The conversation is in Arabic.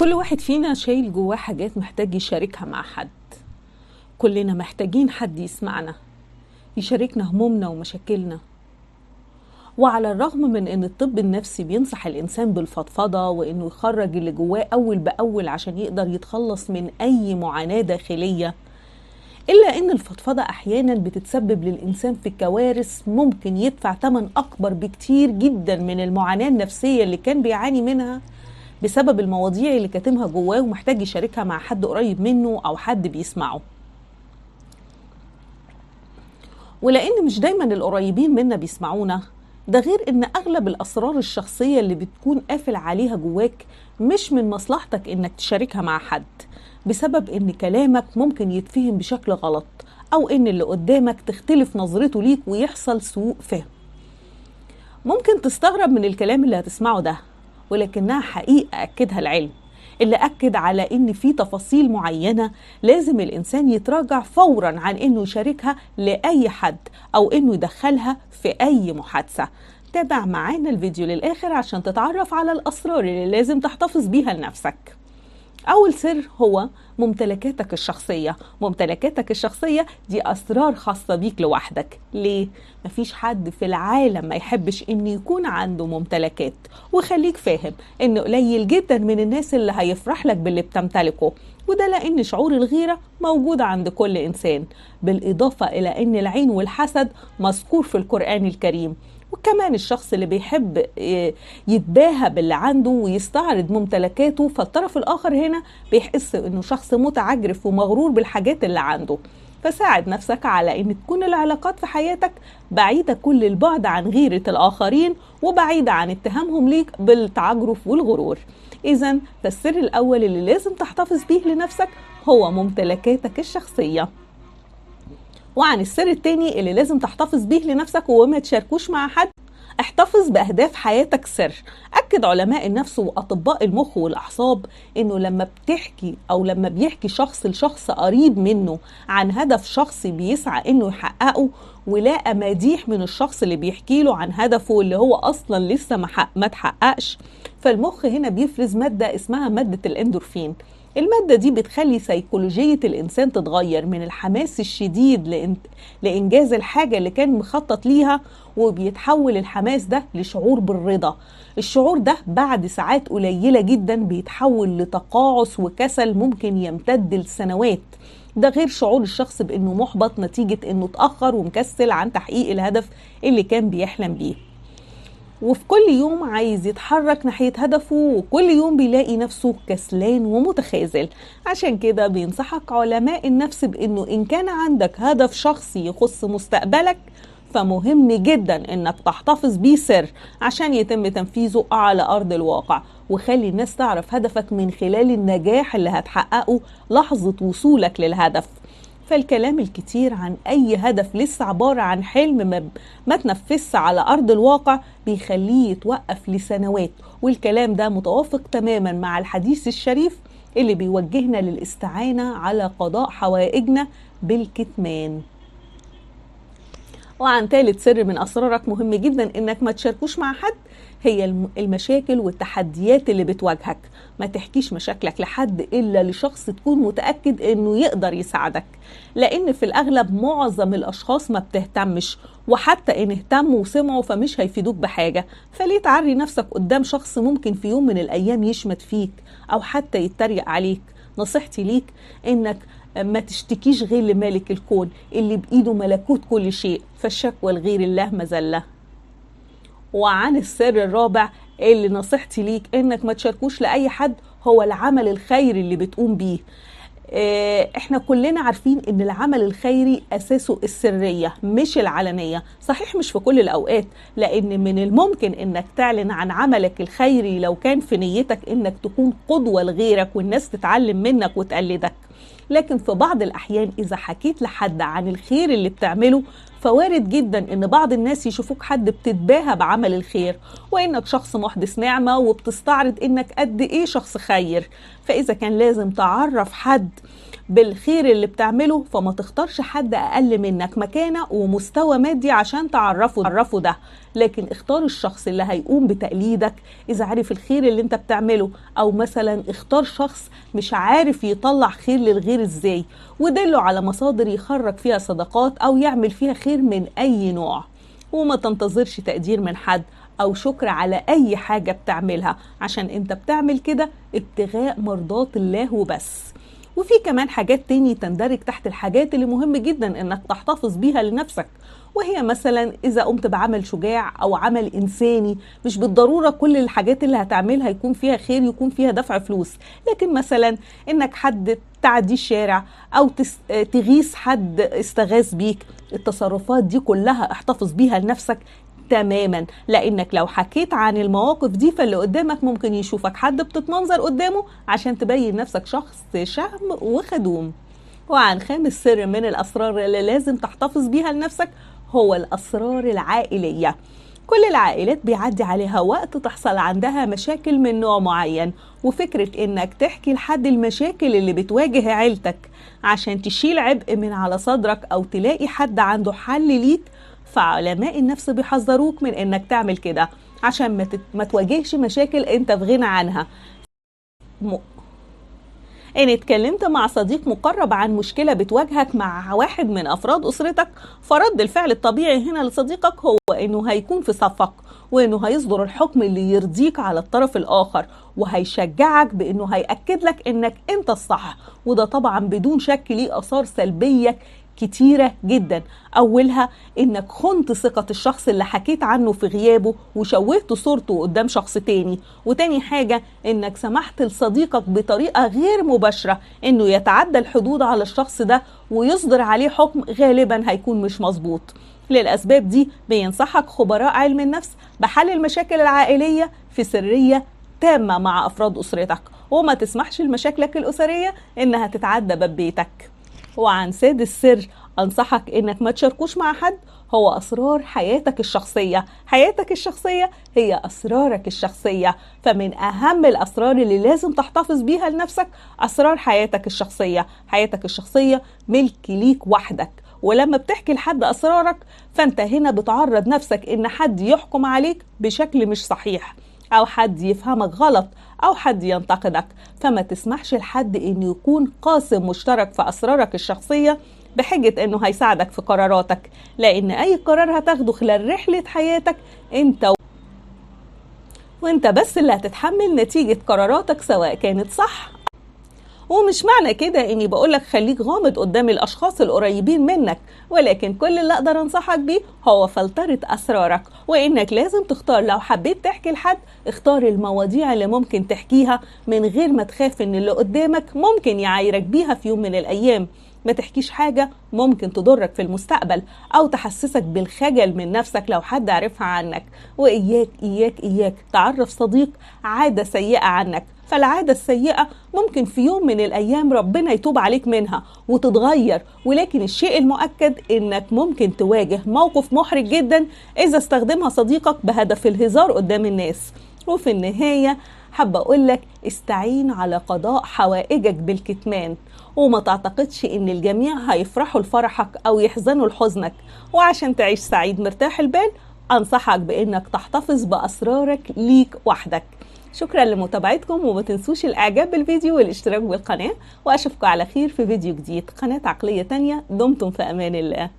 كل واحد فينا شايل جواه حاجات محتاج يشاركها مع حد. كلنا محتاجين حد يسمعنا، يشاركنا همومنا ومشاكلنا. وعلى الرغم من ان الطب النفسي بينصح الانسان بالفضفضة وانه يخرج اللي جواه اول باول عشان يقدر يتخلص من اي معاناة داخلية، الا ان الفضفضة احيانا بتتسبب للانسان في كوارث ممكن يدفع ثمن اكبر بكتير جدا من المعاناة النفسية اللي كان بيعاني منها بسبب المواضيع اللي كاتمها جواه ومحتاج يشاركها مع حد قريب منه أو حد بيسمعه. ولأن مش دايما القريبين منا بيسمعونا، ده غير إن أغلب الأسرار الشخصية اللي بتكون قافل عليها جواك مش من مصلحتك إنك تشاركها مع حد، بسبب إن كلامك ممكن يتفهم بشكل غلط، أو إن اللي قدامك تختلف نظرته ليك ويحصل سوء فهم. ممكن تستغرب من الكلام اللي هتسمعه ده، ولكنها حقيقة أكدها العلم اللي أكد على إن في تفاصيل معينة لازم الإنسان يتراجع فوراً عن إنه يشاركها لأي حد أو إنه يدخلها في أي محادثة. تابع معانا الفيديو للآخر عشان تتعرف على الأسرار اللي لازم تحتفظ بيها لنفسك. أول سر هو ممتلكاتك الشخصية. ممتلكاتك الشخصية دي أسرار خاصة بيك لوحدك. ليه؟ مفيش حد في العالم ما يحبش إن يكون عنده ممتلكات، وخليك فاهم إن قليل جدا من الناس اللي هيفرح لك باللي بتمتلكه، وده لأن شعور الغيرة موجود عند كل إنسان، بالإضافة إلى إن العين والحسد مذكور في القرآن الكريم. وكمان الشخص اللي بيحب يتباهى باللي عنده ويستعرض ممتلكاته، فالطرف الآخر هنا بيحس إنه شخص متعجرف ومغرور بالحاجات اللي عنده. فساعد نفسك على إن تكون العلاقات في حياتك بعيدة كل البعد عن غيرة الآخرين، وبعيدة عن اتهامهم ليك بالتعجرف والغرور. إذن فالسر الأول اللي لازم تحتفظ بيه لنفسك هو ممتلكاتك الشخصية. وعن السر التاني اللي لازم تحتفظ بيه لنفسك وما تشاركوش مع حد، احتفظ بأهداف حياتك سر. أكد علماء النفس وأطباء المخ والأعصاب إنه لما بتحكي أو لما بيحكي شخص لشخص قريب منه عن هدف شخصي بيسعى إنه يحققه، ولقى مديح من الشخص اللي بيحكي له عن هدفه اللي هو أصلا لسه ما تحققش، فالمخ هنا بيفرز مادة اسمها مادة الإندورفين. المادة دي بتخلي سيكولوجية الإنسان تتغير من الحماس الشديد لإنجاز الحاجة اللي كان مخطط ليها، وبيتحول الحماس ده لشعور بالرضا. الشعور ده بعد ساعات قليلة جدا بيتحول لتقاعس وكسل ممكن يمتد لسنوات. ده غير شعور الشخص بأنه محبط نتيجة أنه اتأخر ومكسل عن تحقيق الهدف اللي كان بيحلم بيه، وفي كل يوم عايز يتحرك ناحية هدفه، وكل يوم بيلاقي نفسه كسلان ومتخاذل. عشان كده بينصحك علماء النفس بأنه إن كان عندك هدف شخصي يخص مستقبلك، فمهم جدا إنك تحتفظ بيه سر عشان يتم تنفيذه على أرض الواقع، وخلي الناس تعرف هدفك من خلال النجاح اللي هتحققه لحظة وصولك للهدف. فالكلام الكتير عن أي هدف لسه عبارة عن حلم ما تنفذش على أرض الواقع بيخليه يتوقف لسنوات، والكلام ده متوافق تماما مع الحديث الشريف اللي بيوجهنا للاستعانة على قضاء حوائجنا بالكتمان. وعن ثالث سر من أسرارك مهم جدا إنك ما تشاركوش مع حد، هي المشاكل والتحديات اللي بتواجهك. ما تحكيش مشاكلك لحد إلا لشخص تكون متأكد إنه يقدر يساعدك، لأن في الأغلب معظم الأشخاص ما بتهتمش، وحتى إن اهتموا وسمعوا فمش هيفيدوك بحاجة. فليه تعري نفسك قدام شخص ممكن في يوم من الأيام يشمت فيك أو حتى يتريق عليك؟ نصيحتي ليك إنك ما تشتكيش غير لمالك الكون اللي بإيده ملكوت كل شيء، فالشكوى لغير الله مذلة. وعن السر الرابع اللي نصيحتي ليك انك ما تشاركوش لأي حد، هو العمل الخيري اللي بتقوم بيه. احنا كلنا عارفين ان العمل الخيري اساسه السرية مش العلنية. صحيح مش في كل الاوقات، لان من الممكن انك تعلن عن عملك الخيري لو كان في نيتك انك تكون قدوة لغيرك والناس تتعلم منك وتقلدك، لكن في بعض الأحيان إذا حكيت لحد عن الخير اللي بتعمله فوارد جدا ان بعض الناس يشوفوك حد بتتباهى بعمل الخير، وانك شخص محدث نعمة وبتستعرض انك قد ايه شخص خير. فاذا كان لازم تعرف حد بالخير اللي بتعمله، فما تختارش حد اقل منك مكانة ومستوى مادي عشان تعرفه ده، لكن اختار الشخص اللي هيقوم بتقليدك اذا عارف الخير اللي انت بتعمله. او مثلا اختار شخص مش عارف يطلع خير للغير ازاي، ودله على مصادر يخرج فيها صدقات او يعمل فيها خير من اي نوع. وما تنتظرش تقدير من حد او شكر على اي حاجة بتعملها، عشان انت بتعمل كده ابتغاء مرضات الله وبس. وفي كمان حاجات تاني تندرج تحت الحاجات اللي مهم جدا انك تحتفظ بيها لنفسك، وهي مثلا اذا قمت بعمل شجاع او عمل انساني. مش بالضرورة كل الحاجات اللي هتعملها يكون فيها خير يكون فيها دفع فلوس، لكن مثلا انك حد تعدي الشارع او تغيث حد استغاث بيك، التصرفات دي كلها احتفظ بيها لنفسك تماما. لانك لو حكيت عن المواقف دي فاللي قدامك ممكن يشوفك حد بتتمنظر قدامه عشان تبين نفسك شخص شهم وخدوم. وعن خامس سر من الاسرار اللي لازم تحتفظ بيها لنفسك هو الاسرار العائلية. كل العائلات بيعدي عليها وقت تحصل عندها مشاكل من نوع معين، وفكرة انك تحكي لحد المشاكل اللي بتواجه عيلتك عشان تشيل عبء من على صدرك او تلاقي حد عنده حل ليك، فعلماء النفس بيحذروك من انك تعمل كده عشان ما تواجهش مشاكل انت في غنى عنها. ان اتكلمت مع صديق مقرب عن مشكلة بتواجهك مع واحد من افراد اسرتك، فرد الفعل الطبيعي هنا لصديقك هو انه هيكون في صفك، وانه هيصدر الحكم اللي يرضيك على الطرف الاخر، وهيشجعك بانه هيأكد لك انك انت الصح. وده طبعا بدون شك ليه اثار سلبية كتيرة جدا. أولها إنك خنت ثقة الشخص اللي حكيت عنه في غيابه وشوهت صورته قدام شخص تاني. وتاني حاجة إنك سمحت لصديقك بطريقة غير مباشرة إنه يتعدى الحدود على الشخص ده ويصدر عليه حكم غالبا هيكون مش مظبوط. للأسباب دي بينصحك خبراء علم النفس بحل المشاكل العائلية في سرية تامة مع أفراد أسرتك، وما تسمحش لمشاكلك الأسرية إنها تتعدى باب بيتك. وعن سادس سر أنصحك إنك ما تشاركوش مع حد هو أسرار حياتك الشخصية. حياتك الشخصية هي أسرارك الشخصية، فمن أهم الأسرار اللي لازم تحتفظ بيها لنفسك أسرار حياتك الشخصية. حياتك الشخصية ملك ليك وحدك، ولما بتحكي لحد أسرارك فأنت هنا بتعرض نفسك إن حد يحكم عليك بشكل مش صحيح، أو حد يفهمك غلط، أو حد ينتقدك. فما تسمحش لحد إنه يكون قاسم مشترك في أسرارك الشخصية بحجة إنه هيساعدك في قراراتك، لأن أي قرار هتاخده خلال رحلة حياتك وإنت بس اللي هتتحمل نتيجة قراراتك سواء كانت صح. ومش معنى كده اني بقولك خليك غامض قدام الاشخاص القريبين منك، ولكن كل اللي اقدر انصحك بيه هو فلترة اسرارك، وانك لازم تختار لو حبيت تحكي لحد اختار المواضيع اللي ممكن تحكيها من غير ما تخاف ان اللي قدامك ممكن يعايرك بيها في يوم من الايام. ما تحكيش حاجة ممكن تضرك في المستقبل أو تحسسك بالخجل من نفسك لو حد عرفها عنك. وإياك إياك إياك تعرف صديق عادة سيئة عنك، فالعادة السيئة ممكن في يوم من الأيام ربنا يتوب عليك منها وتتغير، ولكن الشيء المؤكد إنك ممكن تواجه موقف محرج جدا إذا استخدمها صديقك بهدف الهزار قدام الناس. وفي النهاية حابة أقولك استعين على قضاء حوائجك بالكتمان، وما تعتقدش ان الجميع هيفرحوا لفرحك او يحزنوا لحزنك. وعشان تعيش سعيد مرتاح البال انصحك بانك تحتفظ باسرارك ليك وحدك. شكرا لمتابعتكم، وما تنسوش الاعجاب بالفيديو والاشتراك بالقناة، واشوفكم على خير في فيديو جديد. قناة عقلية تانية، دمتم في امان الله.